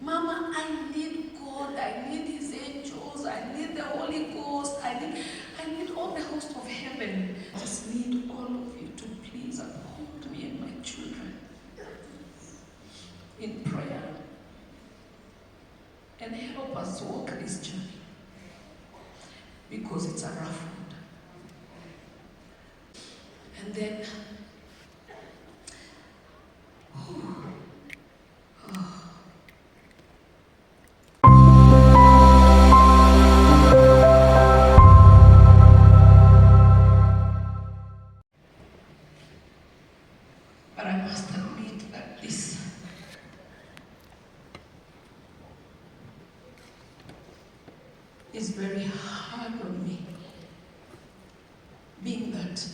Mama, I need God, I need His angels, I need the Holy Ghost, I need all the host of heaven. Just need all of you to please uphold me and my children in prayer and help us to walk this journey, because it's a rough road. And then, but I must admit that this is very hard on me, being that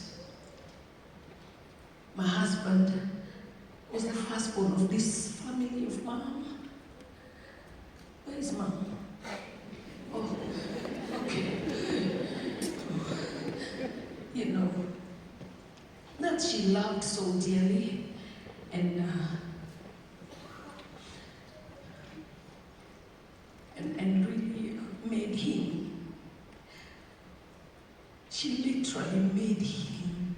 my husband was the firstborn of this family of mom. Where is mom? Oh, okay. You know, that she loved so dearly, and really made him. She literally made him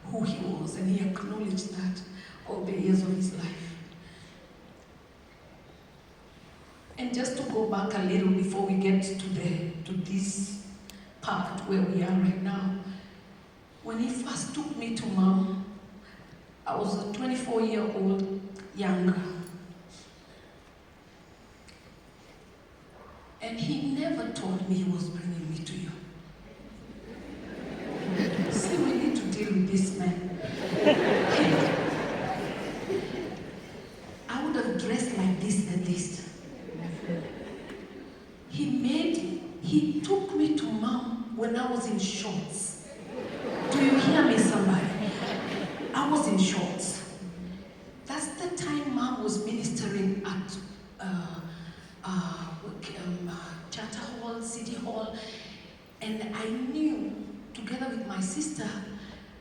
who he was, and he acknowledged that all the years of his life. And just to go back a little before we get to this part where we are right now, when he first took me to mom, I was a 24-year-old young girl. And he never told me he was bringing me to you. See, we need to deal with this man. I would have dressed like this at least. He took me to mom when I was in shorts. Do you hear me, somebody? I was in shorts. That's the time mom was ministering at Charter Hall, City Hall, and I knew, together with my sister,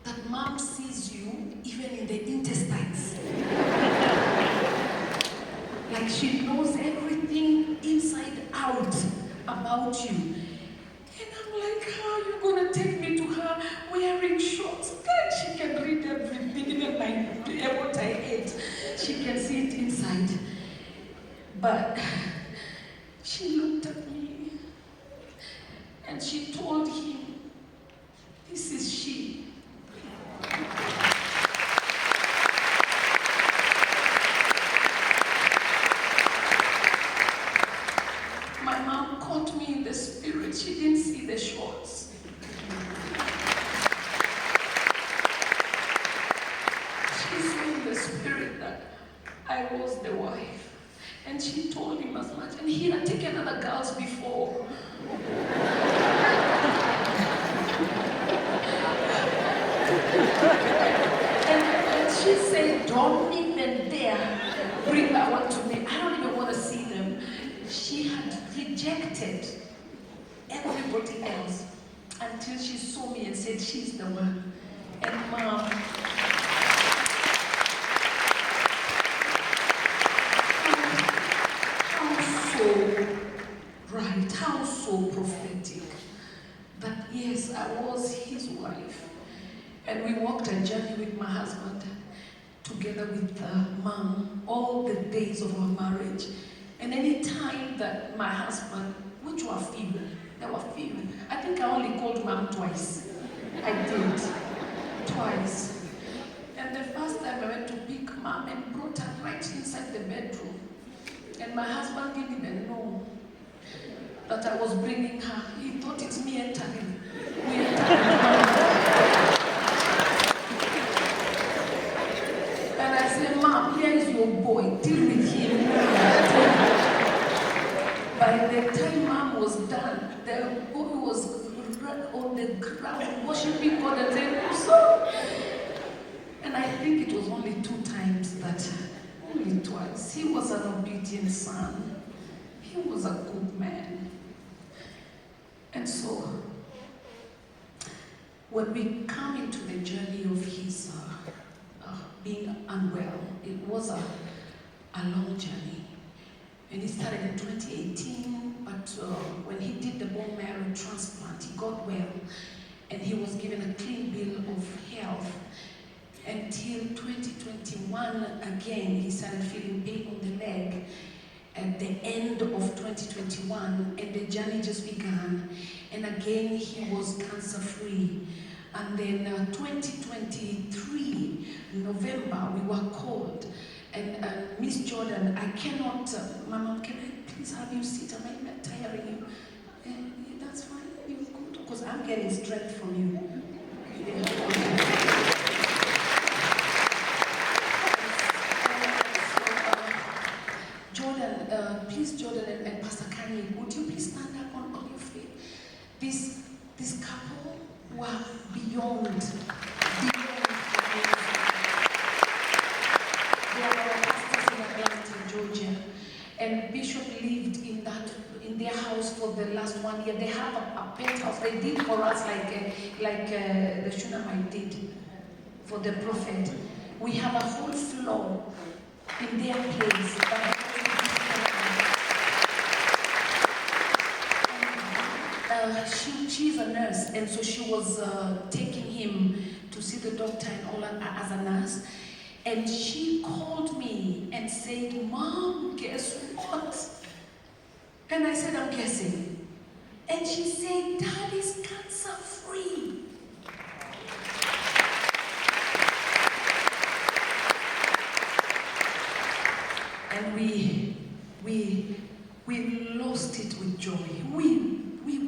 that mom sees you even in the intestines. Like she knows everything inside out about you. And I'm like, how are you gonna take me to her wearing shorts? God, she can read everything, even what I ate. She can see it inside. But she looked at me and she told him, this is she. My mom caught me in the spirit. She didn't see the shorts. She saw in the spirit that I was the wife. And she told him as much. And he had taken other girls before. and she said, don't even dare bring that one to me. I don't even want to see them. She had rejected everybody else until she saw me and said, she's the one. And mom, how so right, how so prophetic, that yes, I was his wife. And we walked a journey with my husband, together with mom, all the days of our marriage. And any time that my husband, which were few, there were few. I think I only called mom twice. I did, twice. And the first time I went to pick mom and brought her right inside the bedroom. And my husband didn't even know that I was bringing her. He thought it's me entering. We entered. And I said, Mom, here is your boy. Deal with him. By the time mom was done, the boy was on the ground worshiping God and saying, so. And I think it was only 2 times that, only twice. He was an obedient son. He was a good man. And so, when we come into the journey of his being unwell, it was a long journey. And he started in 2018, but when he did the bone marrow transplant, he got well, and he was given a clean bill of health. Until 2021, again, he started feeling pain on the leg at the end of 2021, and the journey just began. And again, he was cancer-free. And then 2023, November, we were called. And Miss Jordan, I cannot, Mama, can I please have you sit? Am I tiring you? That's fine, you're good. Because I'm getting strength from you. Jordan, please, Jordan and Pastor Kanye, would you please stand up on your feet? This couple were beyond. They are pastors in Atlanta, Georgia, and Bishop lived in their house for the last 1 year. They have a penthouse. They did for us like the Shunammite did for the prophet. We have a whole floor in their place. She's a nurse, and so she was taking him to see the doctor and all that as a nurse. And she called me and said, "Mom, guess what?" And I said, "I'm guessing." And she said, "Dad is cancer-free." And we lost it with joy. We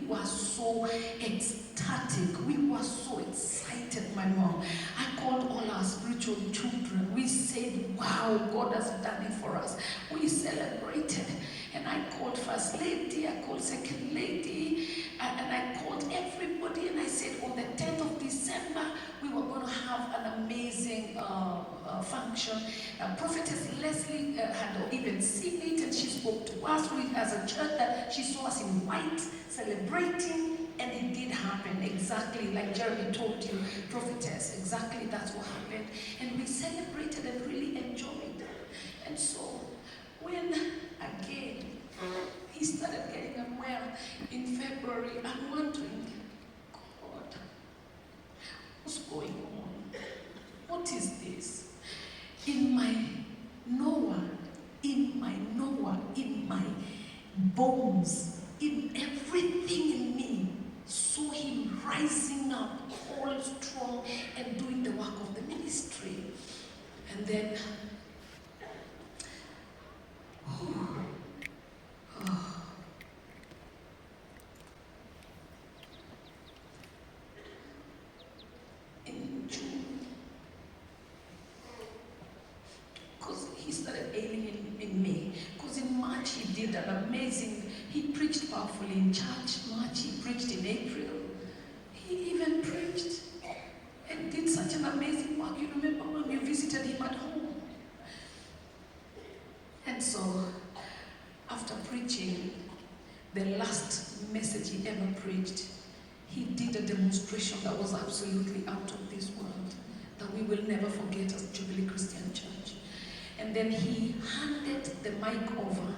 were so ecstatic. We were so excited, my mom. I called all our spiritual children. We said, "Wow, God has done it for us." We celebrated. And I called First Lady, I called Second Lady, and I called everybody, and I said, on the 10th of December, we were going to have an amazing function. Prophetess Leslie had even seen it, and she spoke to us as a church that she saw us in white, celebrating, and it did happen exactly like Jeremy told you, prophetess, exactly that's what happened. And we celebrated and really enjoyed it. And so, when again he started getting unwell in February, I'm wondering, God, what's going on? What is this? In my Noah, in my bones, in everything in me, saw him rising up, all strong, and doing the work of the ministry. And then, in June, because he started ailing in May, because in March he did an amazing, he preached powerfully in church. March he preached in April. He even preached and did such an amazing work. You remember when you visited him at home? And so, after preaching the last message he ever preached, he did a demonstration that was absolutely out of this world, that we will never forget as Jubilee Christian Church. And then he handed the mic over.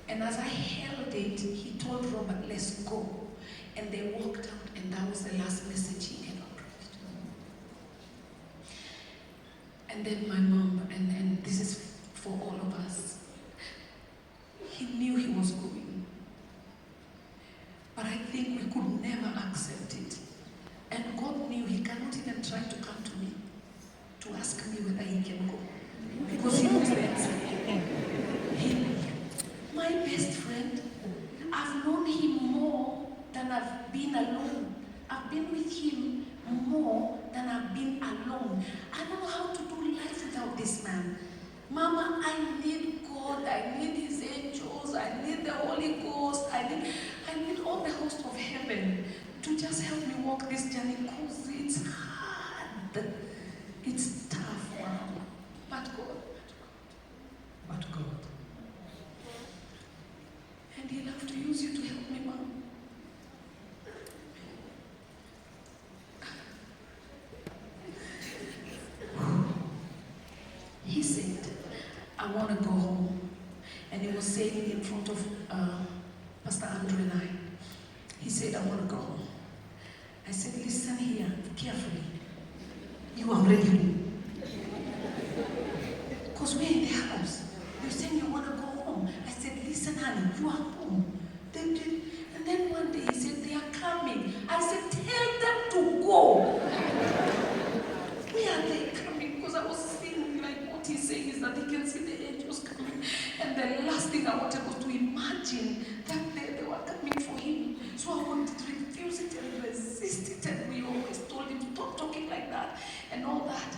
And as I held it, he told Robert, "Let's go." And they walked out, and that was the last message he ever preached. And then my mom, and this is for all of us, he knew he was going. But I think we could never accept it. And God knew he cannot even try to come to me to ask me whether he can go. Because he knows the answer. My best friend, I've known him more than I've been alone. I've been with him more than I've been alone. I don't know how to do life without this man. Mama, I need God, I need his angels, I need the Holy Ghost, I need all the host of heaven to just help me walk this journey, because it's hard. It's tough, Mama. But God. And he'll have to use you to help me, Mom. He said, I want to go home. And he was saying in front of Pastor Andrew and I, he said, I want to go home. I said, listen here, carefully. You are already home. Because we're in the house. You're saying you want to go home. I said, listen, honey, you are home. And then one day he said, they are coming. I said, tell them to go. Where are they coming? Because I was seeing, like, what he's saying is that he can see the angels coming. And the last thing I wanted was to imagine that they were coming for him. So I wanted to refuse it and resist it. And we always told him, stop talking like that and all that.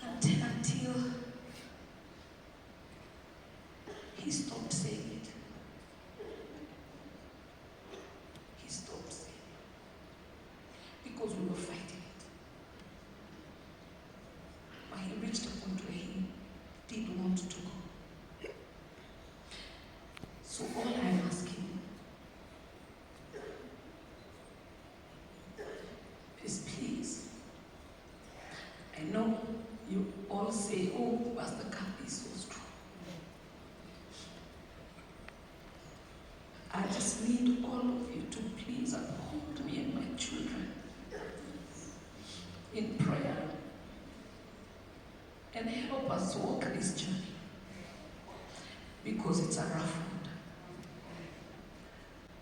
Until he stopped saying it. He stopped saying it. Because we were fighting it. But he reached a point where he did want to go. So all I'm asking is please. I know you all say, oh, Pastor Kathy is so strong. I just need all of you to please uphold me and my children in prayer and help us walk this journey, because it's a rough road.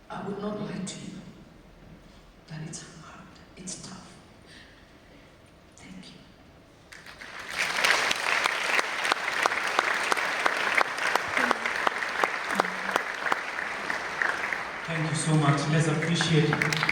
I would not lie to you that it's hard, it's tough. Thank you. Thank you so much. Let's appreciate